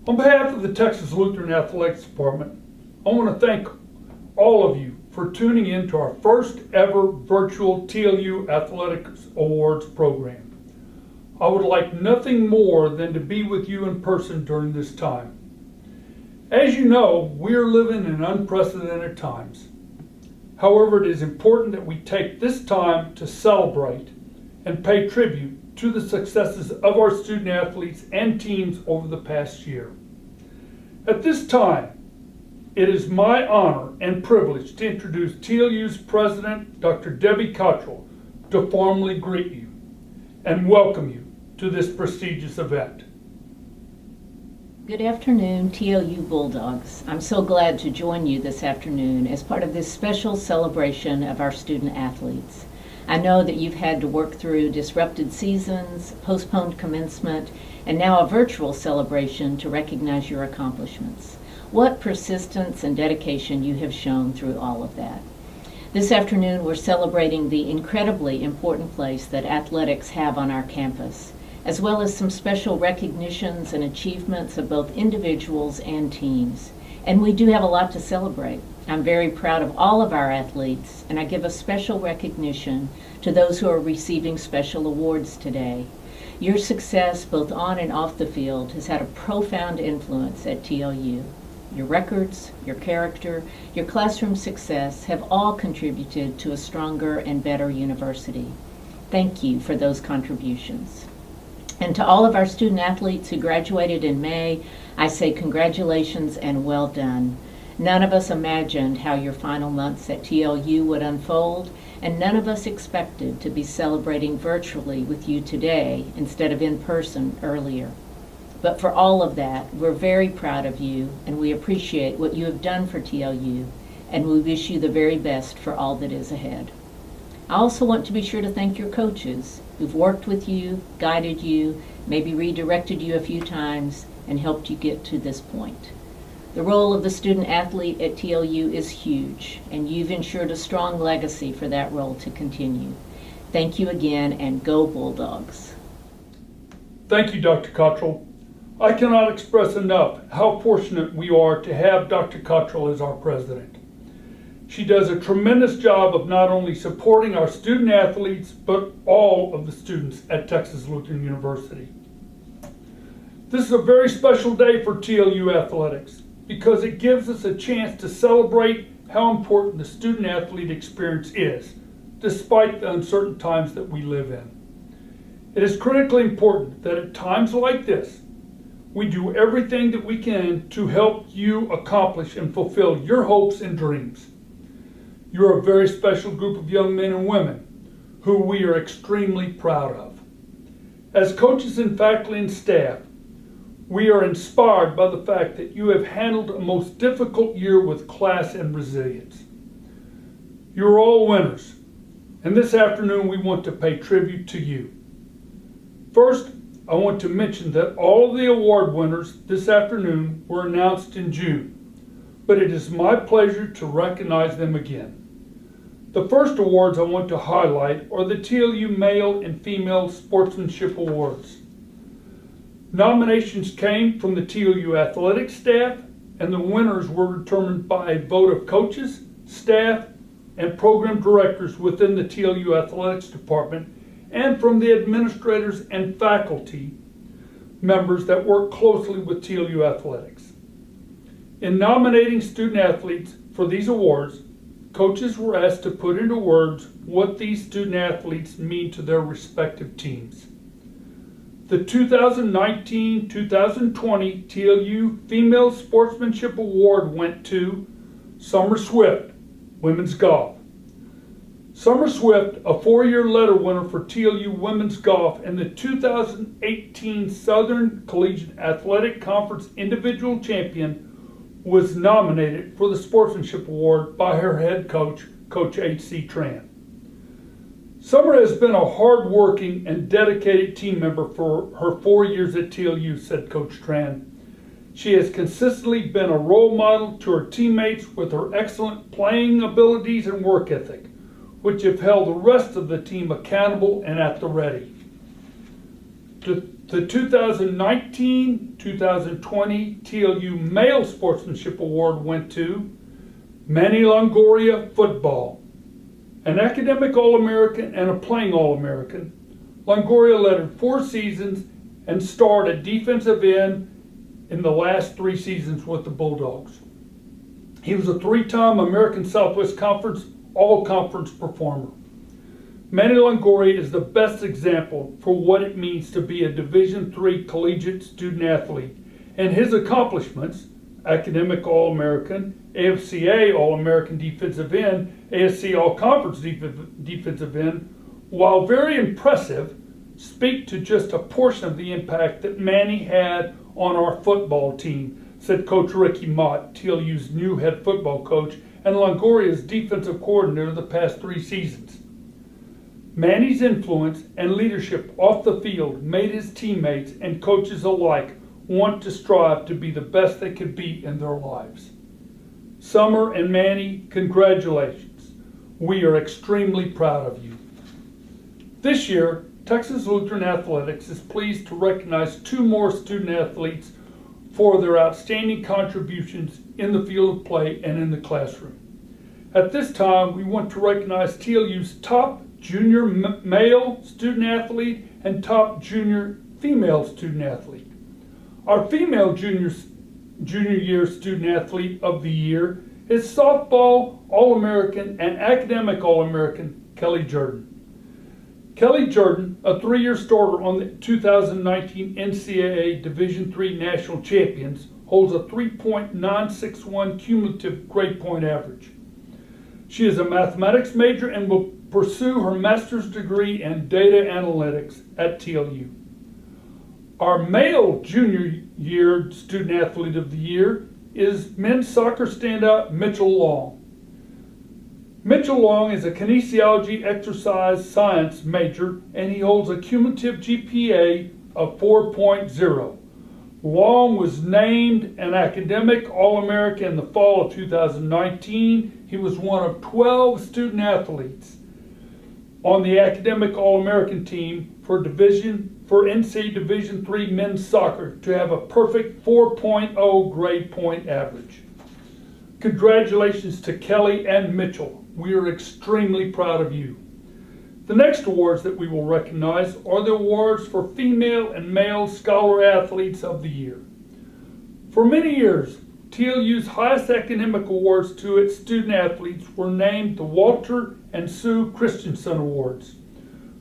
On behalf of the Texas Lutheran Athletics Department, I want to thank all of you for tuning in to our first ever virtual TLU Athletics Awards program. I would like nothing more than to be with you in person during this time. As you know, we are living in unprecedented times. However, it is important that we take this time to celebrate and pay tribute to the successes of our student athletes and teams over the past year. At this time, it is my honor and privilege to introduce TLU's President, Dr. Debbie Cottrell, to formally greet you and welcome you to this prestigious event. Good afternoon, TLUBulldogs. I'm so glad to join you this afternoon as part of this special celebration of our student athletes. I know that you've had to work through disrupted seasons, postponed commencement, and now a virtual celebration to recognize your accomplishments. What persistence and dedication you have shown through all of that. This afternoon, we're celebrating the incredibly important place that athletics have on our campus, as well as some special recognitions and achievements of both individuals and teams. And we do have a lot to celebrate. I'm very proud of all of our athletes, and I give a special recognition to those who are receiving special awards today. Your success, both on and off the field, has had a profound influence at TLU. Your records, your character, your classroom success have all contributed to a stronger and better university. Thank you for those contributions. And to all of our student athletes who graduated in May, I say congratulations and well done. None of us imagined how your final months at TLU would unfold, and none of us expected to be celebrating virtually with you today instead of in person earlier. But for all of that, we're very proud of you, and we appreciate what you have done for TLU, and we wish you the very best for all that is ahead. I also want to be sure to thank your coaches who've worked with you, guided you, maybe redirected you a few times, and helped you get to this point. The role of the student athlete at TLU is huge, and you've ensured a strong legacy for that role to continue. Thank you again, and go Bulldogs. Thank you, Dr. Cottrell. I cannot express enough how fortunate we are to have Dr. Cottrell as our president. She does a tremendous job of not only supporting our student athletes, but all of the students at Texas Lutheran University. This is a very special day for TLU athletics because it gives us a chance to celebrate how important the student athlete experience is, despite the uncertain times that we live in. It is critically important that at times like this, we do everything that we can to help you accomplish and fulfill your hopes and dreams. You're a very special group of young men and women who we are extremely proud of. As coaches and faculty and staff, we are inspired by the fact that you have handled a most difficult year with class and resilience. You're all winners, and this afternoon we want to pay tribute to you. First, I want to mention that all of the award winners this afternoon were announced in June, but it is my pleasure to recognize them again. The first awards I want to highlight are the TLU Male and Female Sportsmanship Awards. Nominations came from the TLU athletics staff, and the winners were determined by a vote of coaches, staff, and program directors within the TLU athletics department, and from the administrators and faculty members that work closely with TLU athletics. In nominating student athletes for these awards, coaches were asked to put into words what these student athletes mean to their respective teams. The 2019-2020 TLU Female Sportsmanship Award went to Summer Swift, Women's Golf. Summer Swift, a 4-year letter winner for TLU Women's Golf and the 2018 Southern Collegiate Athletic Conference Individual Champion, was nominated for the Sportsmanship Award by her head coach, Coach H.C. Tran. Summer has been a hard-working and dedicated team member for her 4 years at TLU, said Coach Tran. She has consistently been a role model to her teammates with her excellent playing abilities and work ethic, which have held the rest of the team accountable and at the ready. The 2019-2020 TLU Male Sportsmanship Award went to Manny Longoria, football. An academic All-American and a playing All-American, Longoria led 4 seasons and starred at defensive end in the last 3 seasons with the Bulldogs. He was a 3-time American Southwest Conference All-Conference performer. Manny Longoria is the best example for what it means to be a Division III collegiate student athlete, and his accomplishments, academic All-American, AFCA All-American defensive end, ASC All-Conference defensive end, while very impressive, speak to just a portion of the impact that Manny had on our football team, said Coach Ricky Mott, TLU's new head football coach and Longoria's defensive coordinator the past 3 seasons. Manny's influence and leadership off the field made his teammates and coaches alike want to strive to be the best they could be in their lives. Summer and Manny, congratulations. We are extremely proud of you. This year, Texas Lutheran Athletics is pleased to recognize 2 more student athletes for their outstanding contributions in the field of play and in the classroom. At this time, we want to recognize TLU's top junior male student athlete and top junior female student athlete. Our female junior year student athlete of the year is softball All-American and academic All-American Kelly Jordan. Kelly Jordan, a 3-year starter on the 2019 NCAA Division III National Champions, holds a 3.961 cumulative grade point average. She is a mathematics major and will pursue her master's degree in data analytics at TLU. Our male junior year student athlete of the year is men's soccer standout Mitchell Long. Mitchell Long is a kinesiology exercise science major and he holds a cumulative GPA of 4.0. Long was named an academic All-American in the fall of 2019. He was one of 12 student athletes on the academic All-American team for NC Division III men's soccer to have a perfect 4.0 grade point average. Congratulations to Kelly and Mitchell. We are extremely proud of you. The next awards that we will recognize are the awards for female and male scholar athletes of the year. For many years, TLU's highest academic awards to its student athletes were named the Walter and Sue Christensen Awards.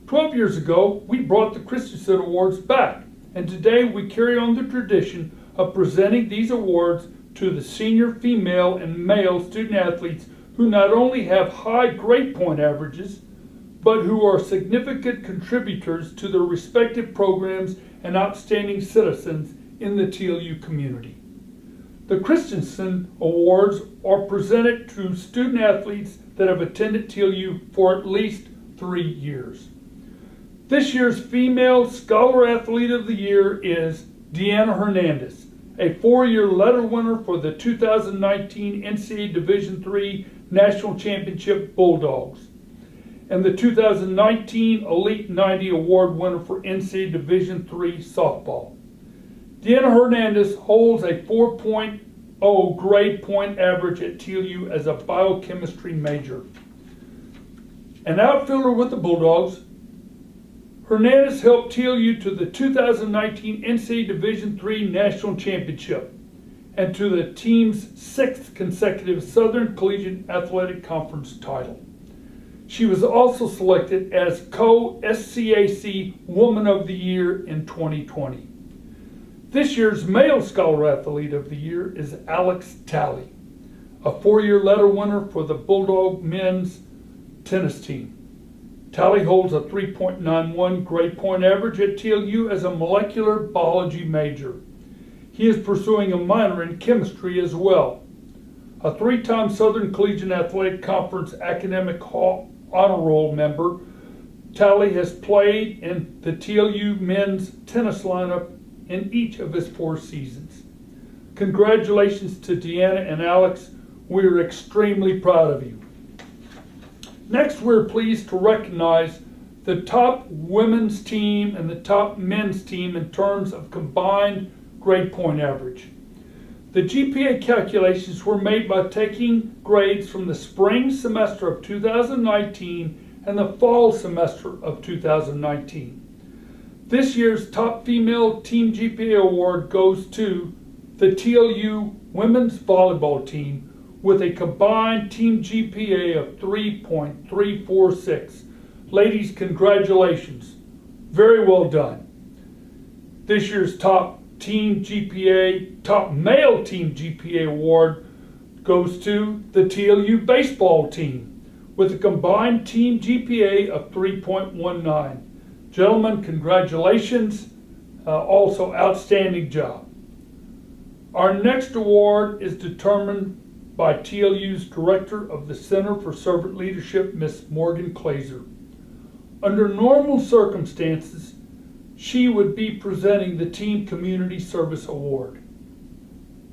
12 years ago, we brought the Christensen Awards back, and today we carry on the tradition of presenting these awards to the senior female and male student athletes who not only have high grade point averages, but who are significant contributors to their respective programs and outstanding citizens in the TLU community. The Christensen Awards are presented to student athletes that have attended TLU for at least 3 years. This year's Female Scholar Athlete of the Year is Deanna Hernandez, a 4-year letter winner for the 2019 NCAA Division III National Championship Bulldogs, and the 2019 Elite 90 Award winner for NCAA Division III softball. Deanna Hernandez holds a 4.0 grade point average at TLU as a biochemistry major. An outfielder with the Bulldogs, Hernandez helped TLU to the 2019 NCAA Division III National Championship and to the team's 6th consecutive Southern Collegiate Athletic Conference title. She was also selected as Co-SCAC Woman of the Year in 2020. This year's Male Scholar Athlete of the Year is Alex Talley, a 4-year letter winner for the Bulldog men's tennis team. Talley holds a 3.91 grade point average at TLU as a molecular biology major. He is pursuing a minor in chemistry as well. A 3-time Southern Collegiate Athletic Conference academic honor roll member, Talley has played in the TLU men's tennis lineup in each of his 4 seasons. Congratulations to Deanna and Alex. We are extremely proud of you. Next, we're pleased to recognize the top women's team and the top men's team in terms of combined grade point average. The GPA calculations were made by taking grades from the spring semester of 2019 and the fall semester of 2019. This year's top female team GPA award goes to the TLU women's volleyball team with a combined team GPA of 3.346. Ladies, congratulations. Very well done. This year's top male team GPA award goes to the TLU baseball team with a combined team GPA of 3.19. Gentlemen, congratulations. Also, outstanding job. Our next award is determined by TLU's Director of the Center for Servant Leadership, Ms. Morgan Glazer. Under normal circumstances, she would be presenting the Team Community Service Award.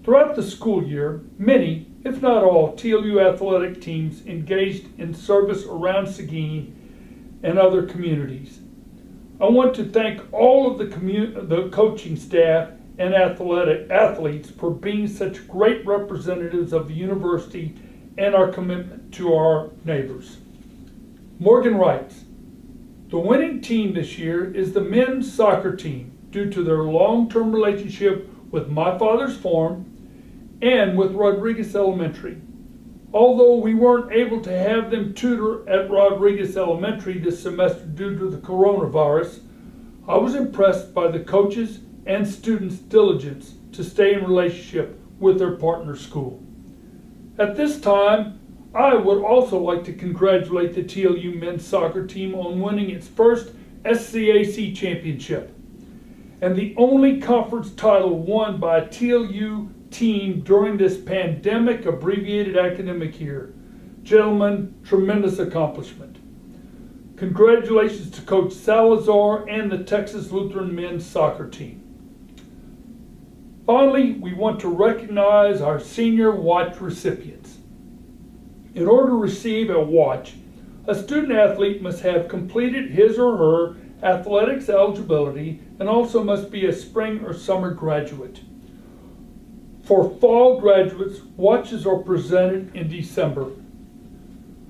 Throughout the school year, many, if not all, TLU athletic teams engaged in service around Seguin and other communities. I want to thank all of the coaching staff and athletes for being such great representatives of the university and our commitment to our neighbors. Morgan writes, the winning team this year is the men's soccer team due to their long-term relationship with My Father's Farm and with Rodriguez Elementary. Although we weren't able to have them tutor at Rodriguez Elementary this semester due to the coronavirus, I was impressed by the coaches and students' diligence to stay in relationship with their partner school. At this time, I would also like to congratulate the TLU men's soccer team on winning its first SCAC championship and the only conference title won by a TLU team during this pandemic abbreviated academic year. Gentlemen, tremendous accomplishment. Congratulations to Coach Salazar and the Texas Lutheran men's soccer team. Finally, we want to recognize our senior watch recipients. In order to receive a watch, a student athlete must have completed his or her athletics eligibility and also must be a spring or summer graduate. For fall graduates, watches are presented in December.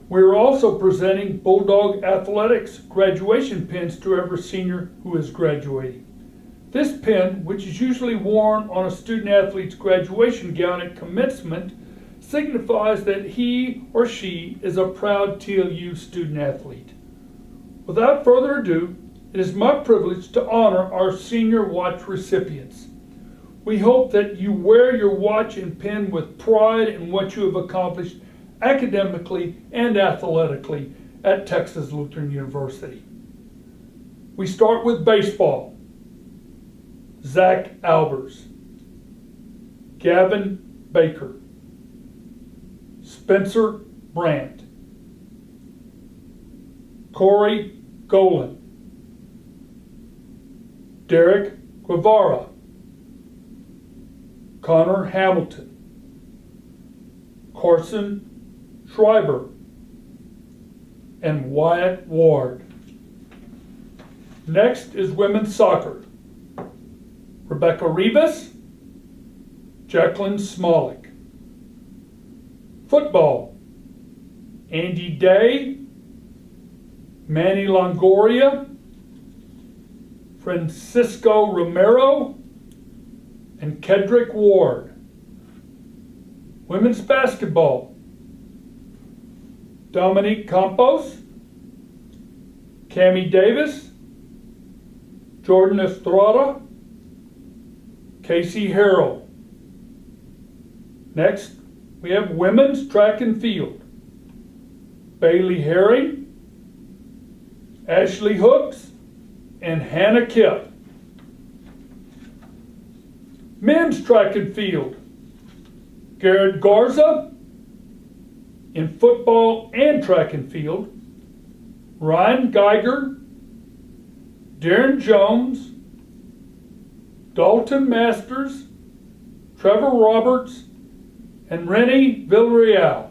We are also presenting Bulldog Athletics graduation pins to every senior who is graduating. This pin, which is usually worn on a student athlete's graduation gown at commencement, signifies that he or she is a proud TLU student athlete. Without further ado, it is my privilege to honor our senior watch recipients. We hope that you wear your watch and pin with pride in what you have accomplished academically and athletically at Texas Lutheran University. We start with baseball. Zach Albers, Gavin Baker, Spencer Brandt, Corey Golan, Derek Guevara, Connor Hamilton, Carson Schreiber, and Wyatt Ward. Next is women's soccer. Rebecca Rivas, Jacqueline Smolik. Football, Andy Day, Manny Longoria, Francisco Romero, and Kedrick Ward. Women's basketball, Dominique Campos, Cammie Davis, Jordan Estrada, Casey Harrell. Next, we have women's track and field. Bailey Herring, Ashley Hooks, and Hannah Kipp. Men's track and field. Garrett Garza. In football and track and field, Ryan Geiger, Darren Jones, Dalton Masters, Trevor Roberts, and Rennie Villarreal.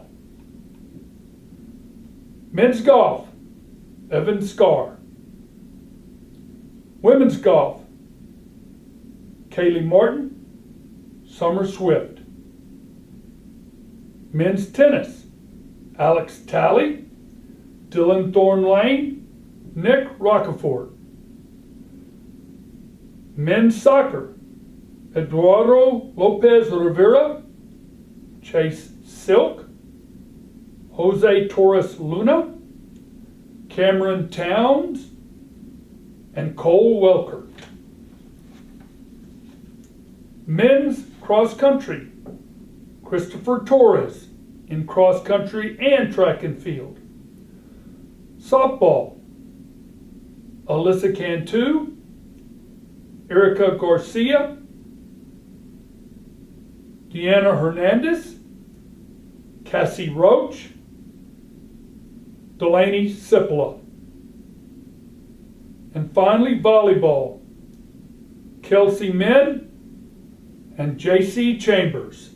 Men's golf, Evan Scarr. Women's golf, Kaylee Martin, Summer Swift. Men's tennis, Alex Talley, Dylan Thorne Lane, Nick Rockefort. Men's soccer, Eduardo Lopez Rivera, Chase Silk, Jose Torres Luna, Cameron Towns, and Cole Welker. Men's cross country, Christopher Torres in cross country and track and field. Softball, Alyssa Cantu, Erica Garcia, Deanna Hernandez, Cassie Roach, Delaney Cipolla. And finally, volleyball, Kelsey Min and JC Chambers.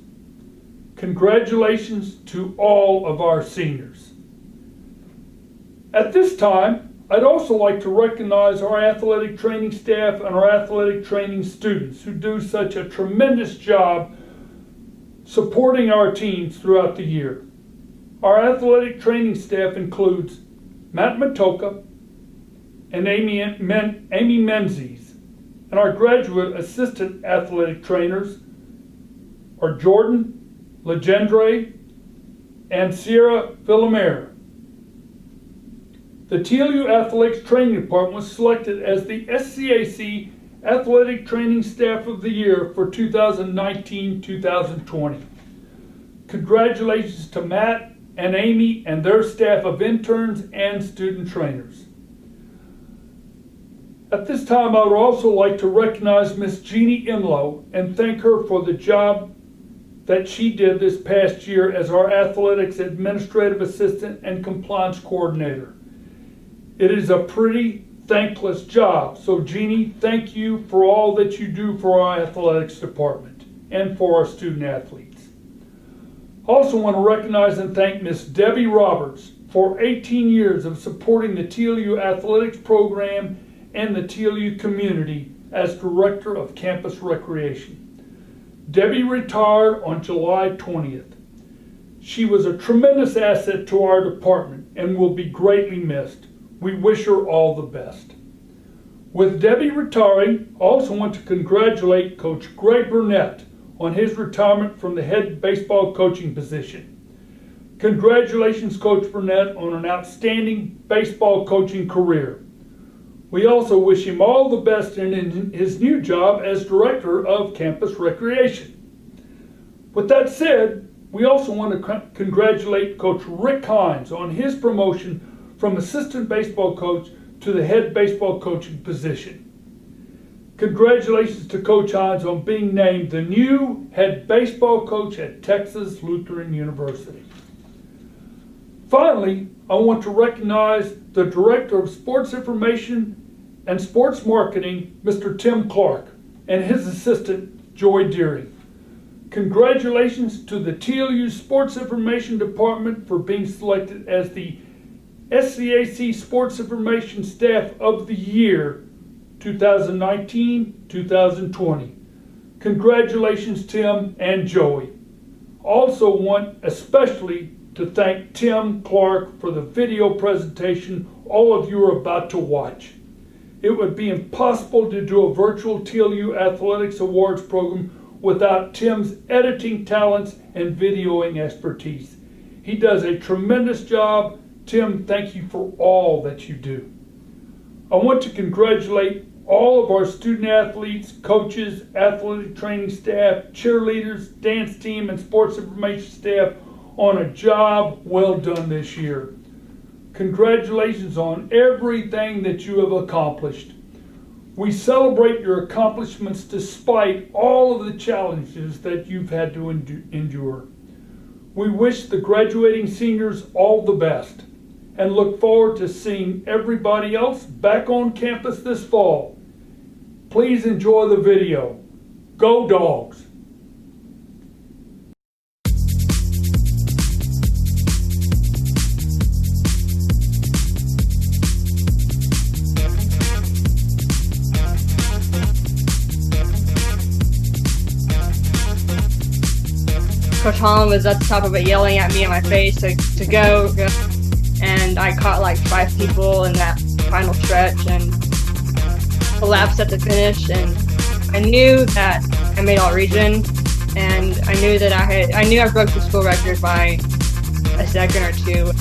Congratulations to all of our seniors. At this time, I'd also like to recognize our athletic training staff and our athletic training students who do such a tremendous job supporting our teams throughout the year. Our athletic training staff includes Matt Matoka and Amy Menzies, and our graduate assistant athletic trainers are Jordan Legendre and Sierra Villamere. The TLU Athletics Training Department was selected as the SCAC Athletic Training Staff of the Year for 2019-2020. Congratulations to Matt and Amy and their staff of interns and student trainers. At this time, I would also like to recognize Miss Jeannie Imlow and thank her for the job that she did this past year as our athletics administrative assistant and compliance coordinator. It is a pretty thankless job, so Jeannie, thank you for all that you do for our athletics department and for our student athletes. I also want to recognize and thank Miss Debbie Roberts for 18 years of supporting the TLU athletics program and the TLU community as Director of Campus Recreation. Debbie retired on July 20th. She was a tremendous asset to our department and will be greatly missed. We wish her all the best. With Debbie retiring, I also want to congratulate Coach Greg Burnett on his retirement from the head baseball coaching position. Congratulations, Coach Burnett, on an outstanding baseball coaching career. We also wish him all the best in his new job as Director of Campus Recreation. With that said, we also want to congratulate Coach Rick Hines on his promotion from assistant baseball coach to the head baseball coaching position. Congratulations to Coach Hines on being named the new head baseball coach at Texas Lutheran University. Finally, I want to recognize the Director of Sports Information and Sports Marketing, Mr. Tim Clark, and his assistant, Joy Deering. Congratulations to the TLU Sports Information Department for being selected as the SCAC Sports Information Staff of the Year 2019-2020. Congratulations, Tim and Joey. Also want especially to thank Tim Clark for the video presentation all of you are about to watch. It would be impossible to do a virtual TLU Athletics Awards program without Tim's editing talents and videoing expertise. He does a tremendous job. Tim, thank you for all that you do. I want to congratulate all of our student athletes, coaches, athletic training staff, cheerleaders, dance team, and sports information staff on a job well done this year. Congratulations on everything that you have accomplished. We celebrate your accomplishments despite all of the challenges that you've had to endure. We wish the graduating seniors all the best and look forward to seeing everybody else back on campus this fall. Please enjoy the video. Go Dogs! Coach Holland was at the top of it yelling at me in my face to go. And I caught like 5 people in that final stretch and collapsed at the finish. And I knew that I made all region, and I knew that I broke the school record by a second or two.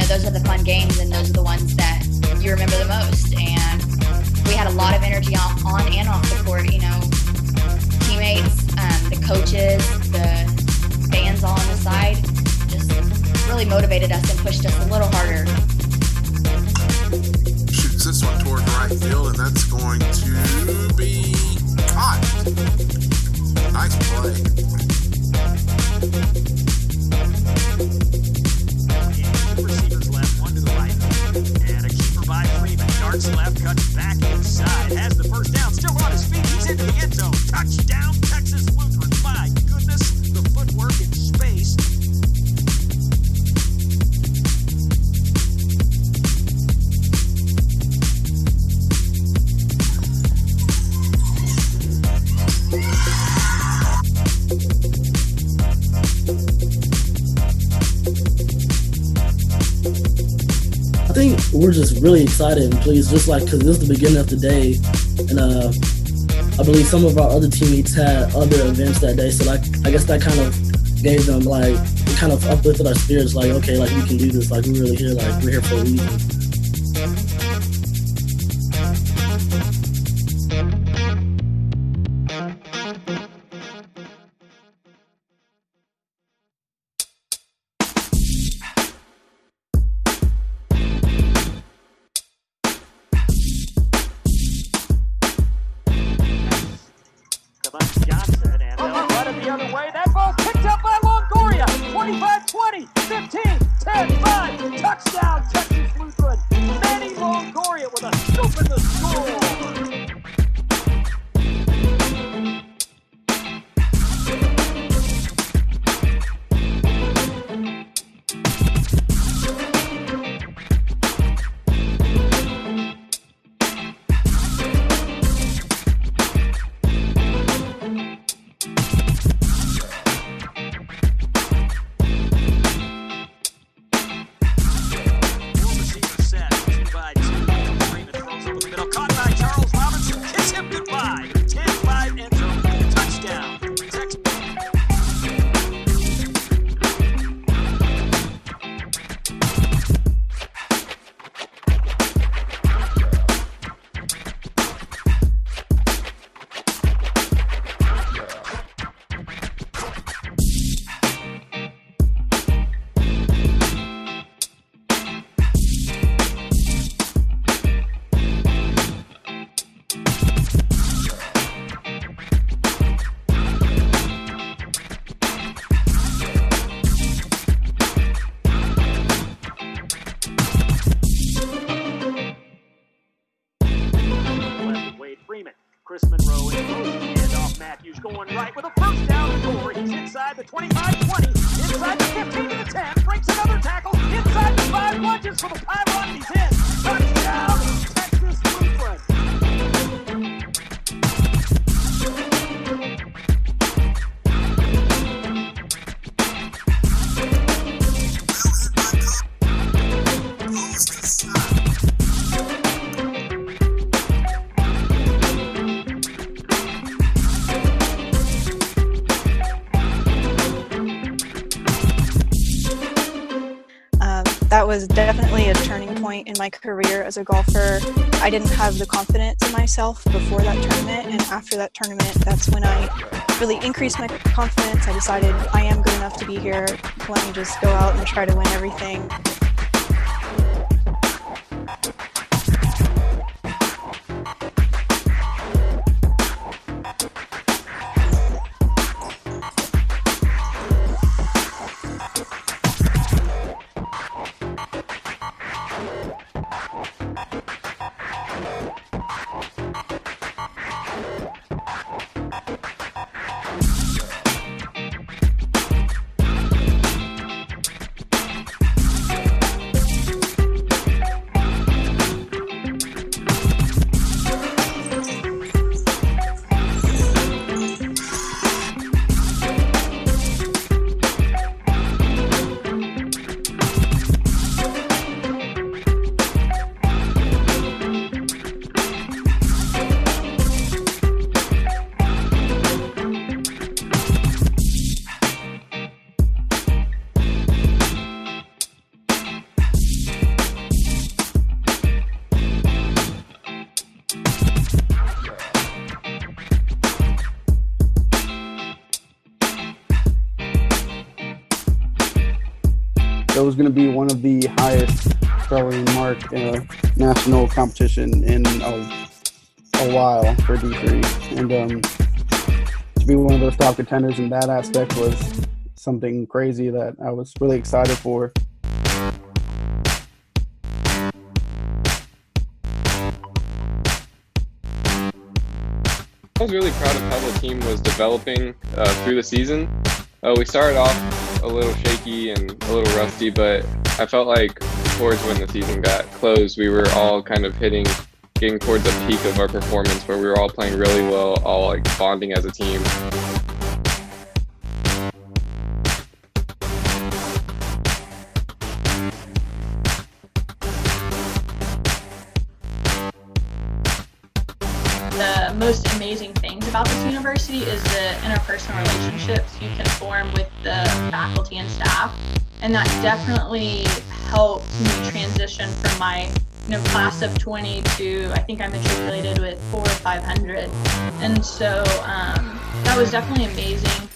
Those are the fun games, and those are the ones that you remember the most. And we had a lot of energy on and off the court. Teammates, the coaches, the fans all on the side just really motivated us and pushed us a little harder. Shoots this one toward right field, and that's going to be caught. Nice play. Left, cuts back inside, has the first down, still on his feet, he's into the end zone. Touchdown, Texas Lutheran. My goodness, the footwork in space. I think we're just really excited and pleased, just like because this is the beginning of the day, and I believe some of our other teammates had other events that day, so like I guess that kind of gave them like it kind of uplifted our spirits, like okay, like we can do this, like we're really here, like we're here for a reason. Johnson, and they'll run it the other way. That ball picked up by Longoria. 25-20, 15-10-5. Touchdown, Texas Lutheran. Manny Longoria with a scoop in the score. Chris Monroe in motion, hand off Matthews, going right with a first down score. He's inside the 25-20, inside the 15 to the 10, breaks another tackle, inside the 5, lunges for the pylon, and he's in. Touchdown, Texas Lutheran. was definitely a turning point in my career as a golfer. I didn't have the confidence in myself before that tournament, and after that tournament, that's when I really increased my confidence. I decided I am good enough to be here. Let me just go out and try to win everything. It was going to be one of the highest throwing mark in a national competition in a while for D3. And to be one of those top contenders in that aspect was something crazy that I was really excited for. I was really proud of how the team was developing through the season. We started off a little shaky and a little rusty, but I felt like towards when the season got closed, we were all kind of getting towards the peak of our performance where we were all playing really well, all like bonding as a team. The most amazing things about this university is the interpersonal relationships you can form with the faculty and staff, and that definitely helped me transition from my class of 20 to I think I matriculated with 400 or 500, and so that was definitely amazing.